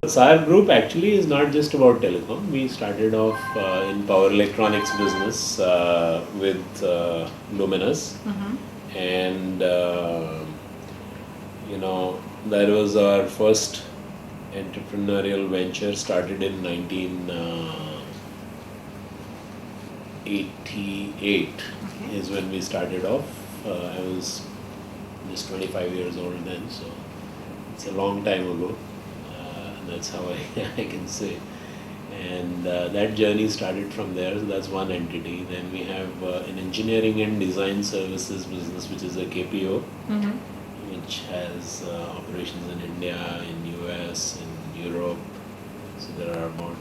Sar Group actually is not just about telecom. We started off in power electronics business with Luminous, and that was our first entrepreneurial venture. Started in 1988 is when we started off. I was just 25 years old then, so it's a long time ago. That's how I can say. And that journey started from there. So that's one entity. Then we have an engineering and design services business, which is a KPO, which has operations in India, in US, in Europe. So there are about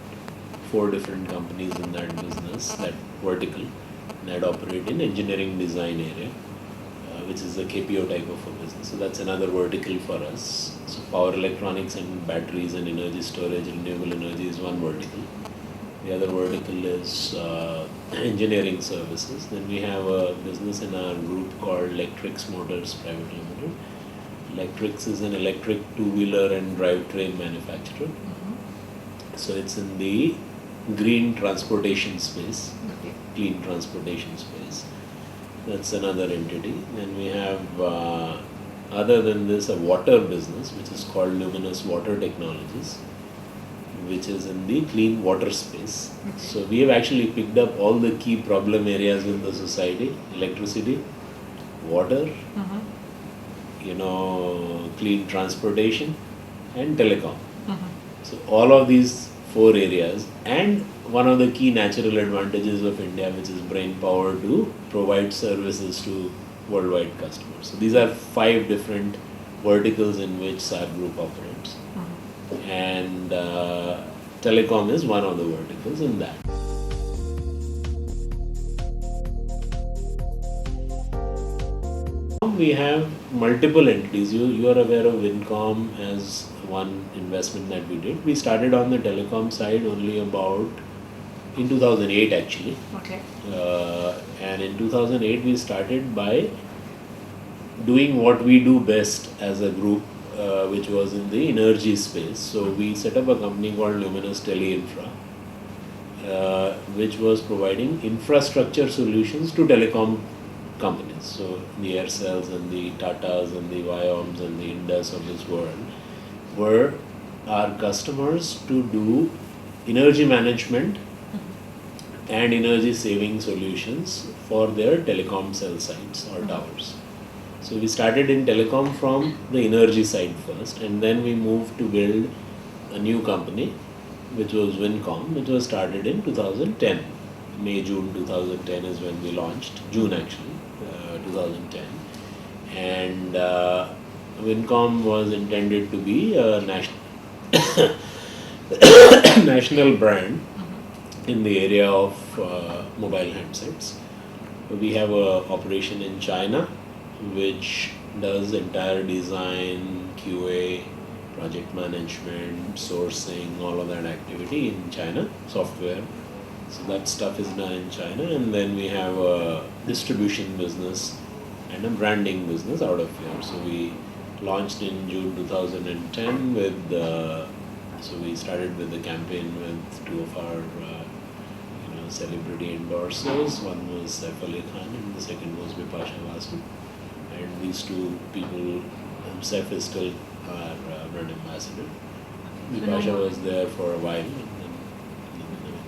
4 different companies in that business, that vertical, that operate in engineering design area, which is the KPO type of a business. So that's another vertical for us. So power electronics and batteries and energy storage, renewable energy is one vertical. The other vertical is engineering services. Then we have a business in our group called Electrics Motors Private Limited. Electrics is an electric two-wheeler and drivetrain manufacturer. So it's in the green transportation space, clean transportation space. That's another entity. Then we have, other than this, a water business which is called Luminous Water Technologies, which is in the clean water space. So we have actually picked up all the key problem areas in the society: electricity, water, clean transportation, and telecom. So all of these 4 areas, and one of the key natural advantages of India, which is brain power to provide services to worldwide customers. So these are 5 different verticals in which Sar Group operates. And telecom is one of the verticals in that. We have multiple entities. You are aware of Wincom as one investment that we did. We started on the telecom side only about in 2008 actually. And in 2008 we started by doing what we do best as a group, which was in the energy space. So we set up a company called Luminous Teleinfra, which was providing infrastructure solutions to telecom companies. So the Aircells and the Tatas and the Vioms and the Indus of this world were our customers to do energy management and energy saving solutions for their telecom cell sites or towers. So we started in telecom from the energy side first, and then we moved to build a new company, which was Wincom, which was started in 2010. June 2010 is when we launched, June actually, 2010. And Wincom was intended to be a national brand in the area of mobile handsets. We have a operation in China, which does entire design, QA, project management, sourcing, all of that activity in China, software. So that stuff is done in China. And then we have a distribution business and a branding business out of here. So we launched in June 2010 with, so we started with the campaign with 2 of our celebrity endorsers. One was Saif Ali Khan and the second was Bipasha Basu. And these 2 people, Saif is still our brand ambassador. Bipasha was there for a while.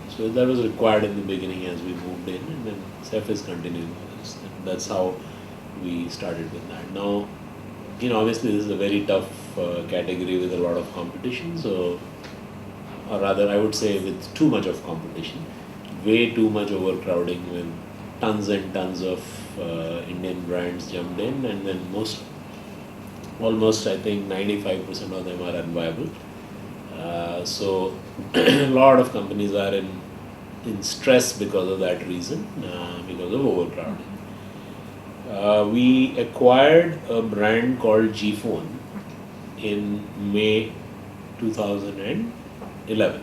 So that was required in the beginning as we moved in, and then Saif is continuing with this. That's how we started with that. Now, obviously this is a very tough category with a lot of competition, so, or rather I would say with too much of competition, way too much overcrowding with tons and tons of Indian brands jumped in, and then almost I think 95% of them are unviable. So a lot of companies are in stress because of that reason, because of overcrowding. We acquired a brand called Gphone in May 2011.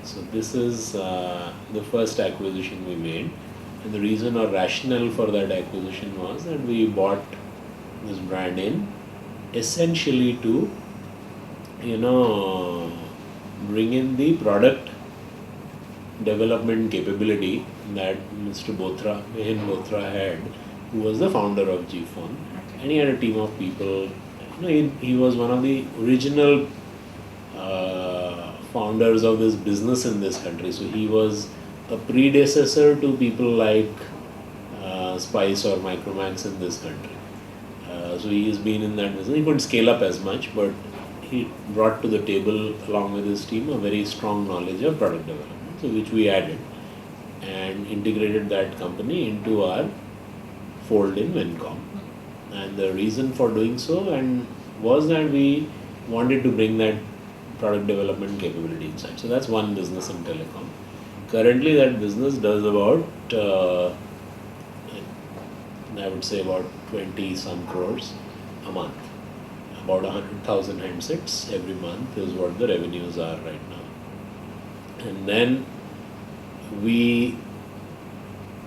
So this is the first acquisition we made, and the reason or rationale for that acquisition was that we bought this brand in essentially to you know, bring in the product development capability that Mr. Mehin Bothra had, who was the founder of GPhone. And he had a team of people. He was one of the original founders of this business in this country. So he was a predecessor to people like Spice or Micromax in this country. So he has been in that business. He couldn't scale up as much, but he brought to the table, along with his team, a very strong knowledge of product development, so which we added and integrated that company into our fold in Vincom. And the reason for doing so was that we wanted to bring that product development capability inside. So that's one business in telecom. Currently, that business does about, I would say, about 20 some crores a month. About 100,000 handsets every month is what the revenues are right now. And then we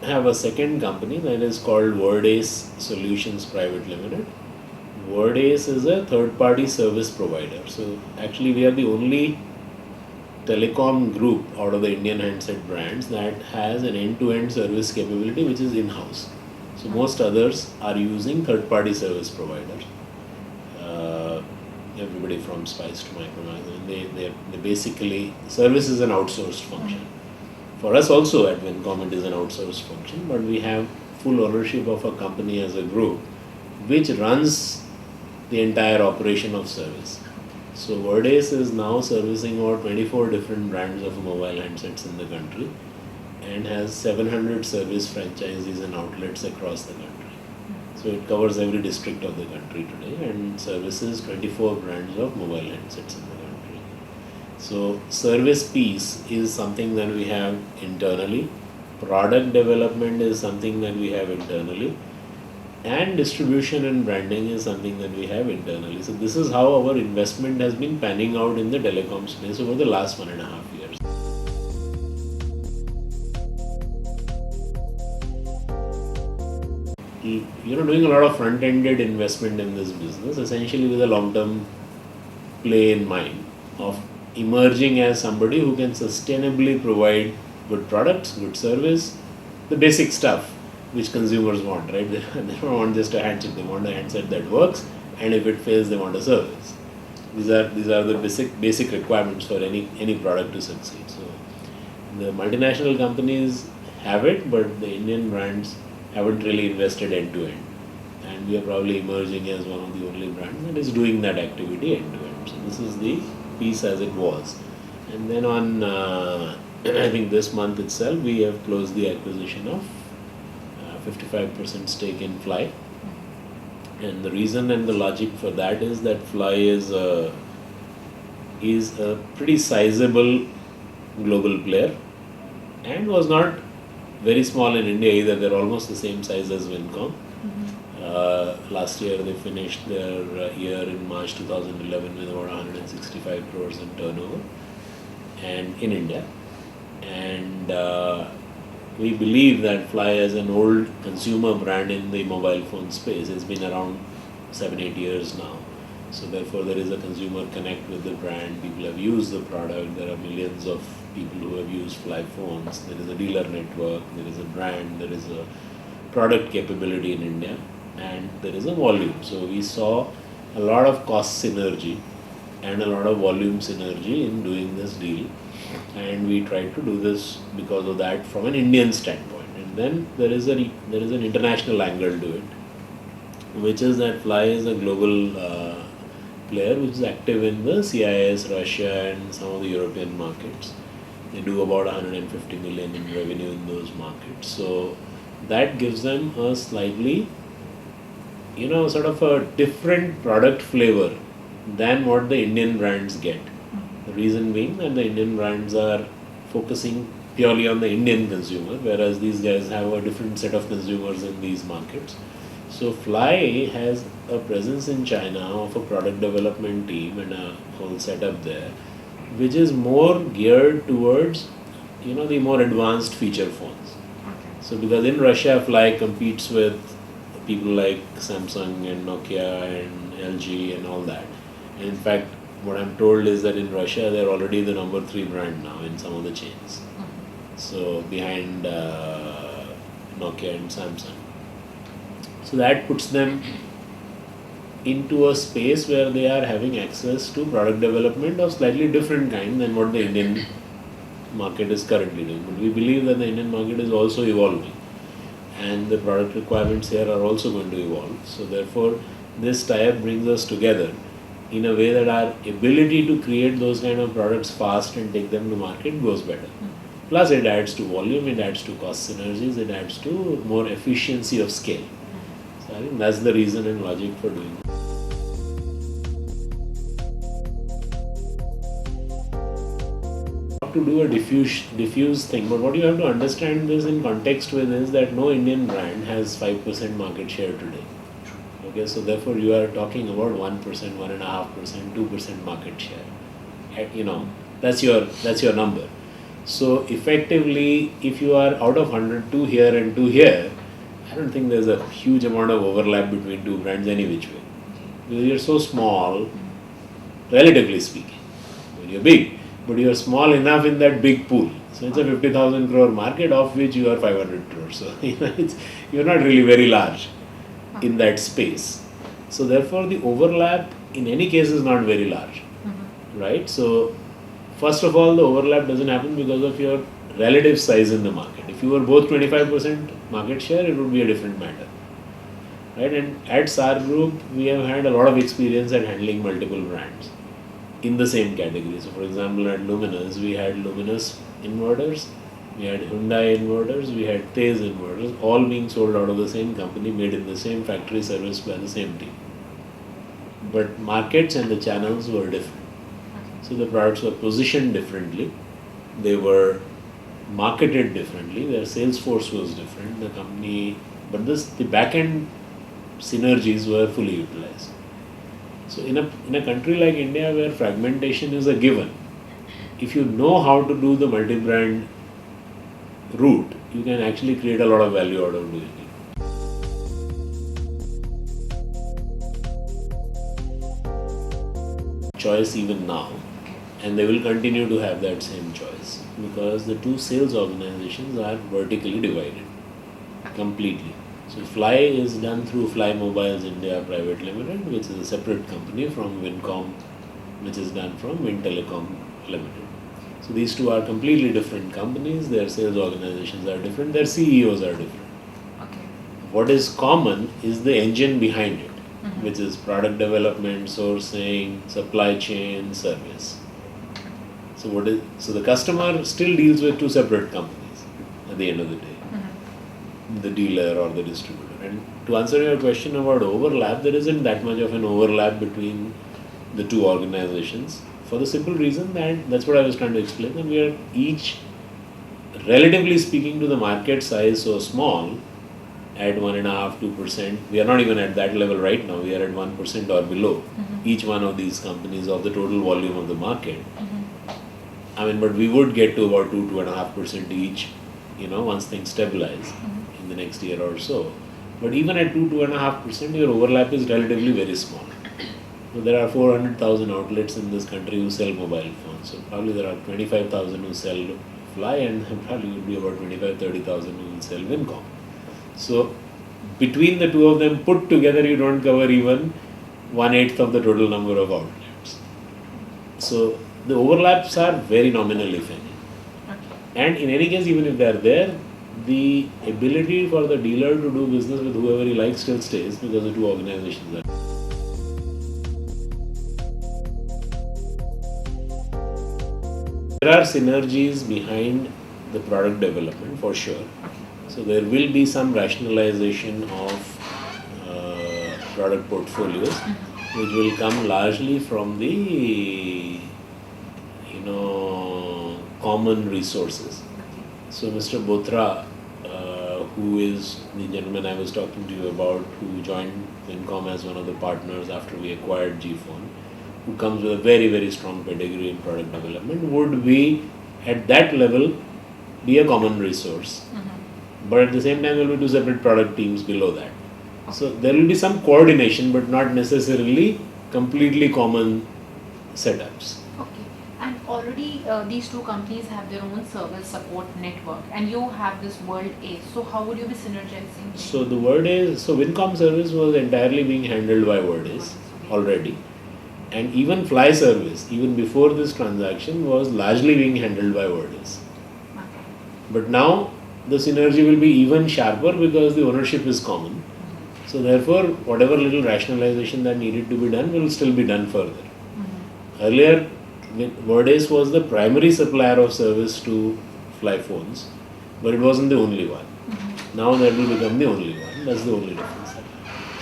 have a second company that is called WordAce Solutions Private Limited. WordAce is a third-party service provider. So actually we are the only telecom group out of the Indian handset brands that has an end-to-end service capability which is in-house. So most others are using third-party service providers. Everybody from Spice to Micromax, and they basically, service is an outsourced function. For us also at Vincom it is an outsourced function, but we have full ownership of a company as a group which runs the entire operation of service. So WordAce is now servicing over 24 different brands of mobile handsets in the country and has 700 service franchises and outlets across the country. So it covers every district of the country today and services 24 brands of mobile handsets in the country. So service piece is something that we have internally, product development is something that we have internally, and distribution and branding is something that we have internally. So this is how our investment has been panning out in the telecom space over the last 1.5 years. Doing a lot of front-ended investment in this business, essentially with a long-term play in mind of emerging as somebody who can sustainably provide good products, good service, the basic stuff which consumers want, right? They don't want just a handset, they want a handset that works, and if it fails, they want a service. These are the basic requirements for any product to succeed. So the multinational companies have it, but the Indian brands haven't really invested end to end, and we are probably emerging as one of the only brands that is doing that activity end to end. So this is the piece as it was. And then on I think this month itself we have closed the acquisition of 55% stake in Fly, and the reason and the logic for that is that Fly is a pretty sizable global player and was not very small in India either. They're almost the same size as Vincom. Last year they finished their year in March 2011 with about 165 crores in turnover and in India. And we believe that Fly as an old consumer brand in the mobile phone space has been around 7-8 years now. So therefore there is a consumer connect with the brand. People have used the product. There are millions of people who have used Fly phones. There is a dealer network. There is a brand. There is a product capability in India. And there is a volume. So we saw a lot of cost synergy and a lot of volume synergy in doing this deal. And we tried to do this because of that from an Indian standpoint. And then there is an international angle to it, which is that Fly is a global player which is active in the CIS, Russia and some of the European markets. They do about 150 million in revenue in those markets. So that gives them a slightly, sort of a different product flavor than what the Indian brands get. The reason being that the Indian brands are focusing purely on the Indian consumer, whereas these guys have a different set of consumers in these markets. So Fly has a presence in China of a product development team and a whole setup there, which is more geared towards, the more advanced feature phones. So because in Russia, Fly competes with people like Samsung and Nokia and LG and all that. And in fact, what I'm told is that in Russia they're already the number 3 brand now in some of the chains. So behind Nokia and Samsung. So that puts them into a space where they are having access to product development of slightly different kind than what the Indian market is currently doing. But we believe that the Indian market is also evolving and the product requirements here are also going to evolve. So therefore this tie-up brings us together in a way that our ability to create those kind of products fast and take them to market goes better. Plus it adds to volume, it adds to cost synergies, it adds to more efficiency of scale. So I think that's the reason and logic for doing it. To do a diffuse thing, but what you have to understand this in context with is that no Indian brand has 5% market share today. Okay, so therefore you are talking about 1%, 1.5%, 2% market share. You know, that's your number. So effectively, if you are out of 100, 2 here and 2 here, I don't think there's a huge amount of overlap between two brands any which way. Because you're so small, relatively speaking. When you're big, but you are small enough in that big pool. So it's a 50,000 crore market of which you are 500 crores. So you're not really very large in that space. So therefore the overlap in any case is not very large, right? So first of all, the overlap doesn't happen because of your relative size in the market. If you were both 25% market share, it would be a different matter, right? And at Sar Group, we have had a lot of experience at handling multiple brands in the same category. So for example, at Luminous, we had Luminous inverters, we had Hyundai inverters, we had Tez inverters, all being sold out of the same company, made in the same factory, serviced by the same team. But markets and the channels were different. So the products were positioned differently, they were marketed differently, their sales force was different, the company, but the back-end synergies were fully utilized. So in a country like India where fragmentation is a given, if you know how to do the multi-brand route, you can actually create a lot of value out of doing it. Choice even now, and they will continue to have that same choice because the two sales organizations are vertically divided completely. So Fly is done through Fly Mobiles India Private Limited, which is a separate company from Wincom, which is done from Win Telecom Limited. So these two are completely different companies, their sales organizations are different, their CEOs are different. Okay. What is common is the engine behind it, which is product development, sourcing, supply chain, service. So the customer still deals with two separate companies at the end of the day. The dealer or the distributor. And to answer your question about overlap, there isn't that much of an overlap between the two organizations for the simple reason that that's what I was trying to explain, that we are each, relatively speaking to the market size, so small at 1.5%, 2%. We are not even at that level right now, we are at 1% or below each one of these companies of the total volume of the market. I mean, but we would get to about 2.5% each, once things stabilize in the next year or so. But even at 2.5%, your overlap is relatively very small. So there are 400,000 outlets in this country who sell mobile phones. So probably there are 25,000 who sell Fly, and probably would be about 30,000 who will sell Wincom. So between the two of them put together, you don't cover even 1/8 of the total number of outlets. So the overlaps are very nominal, if any. And in any case, even if they are there, the ability for the dealer to do business with whoever he likes still stays because the two organizations are. There are synergies behind the product development for sure. So there will be some rationalization of product portfolios, which will come largely from the common resources. So Mr. Bothra, who is the gentleman I was talking to you about, who joined Wincom as one of the partners after we acquired GPhone, who comes with a very, very strong pedigree in product development, would be at that level be a common resource. But at the same time, there will be two separate product teams below that. So there will be some coordination, but not necessarily completely common setups. Okay. And already these two companies have their own service support network, and you have this World A. So how would you be synergizing? So the Wincom service was entirely being handled by Wordace already, and even Fly service, even before this transaction, was largely being handled by Wordace. Okay. But now the synergy will be even sharper because the ownership is common. So therefore, whatever little rationalization that needed to be done will still be done further. Earlier, Wordace was the primary supplier of service to Fly phones, but it wasn't the only one. Now that will become the only one. That's the only difference.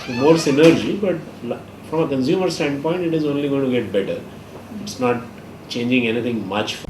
So more synergy, but from a consumer standpoint, it is only going to get better. It's not changing anything much.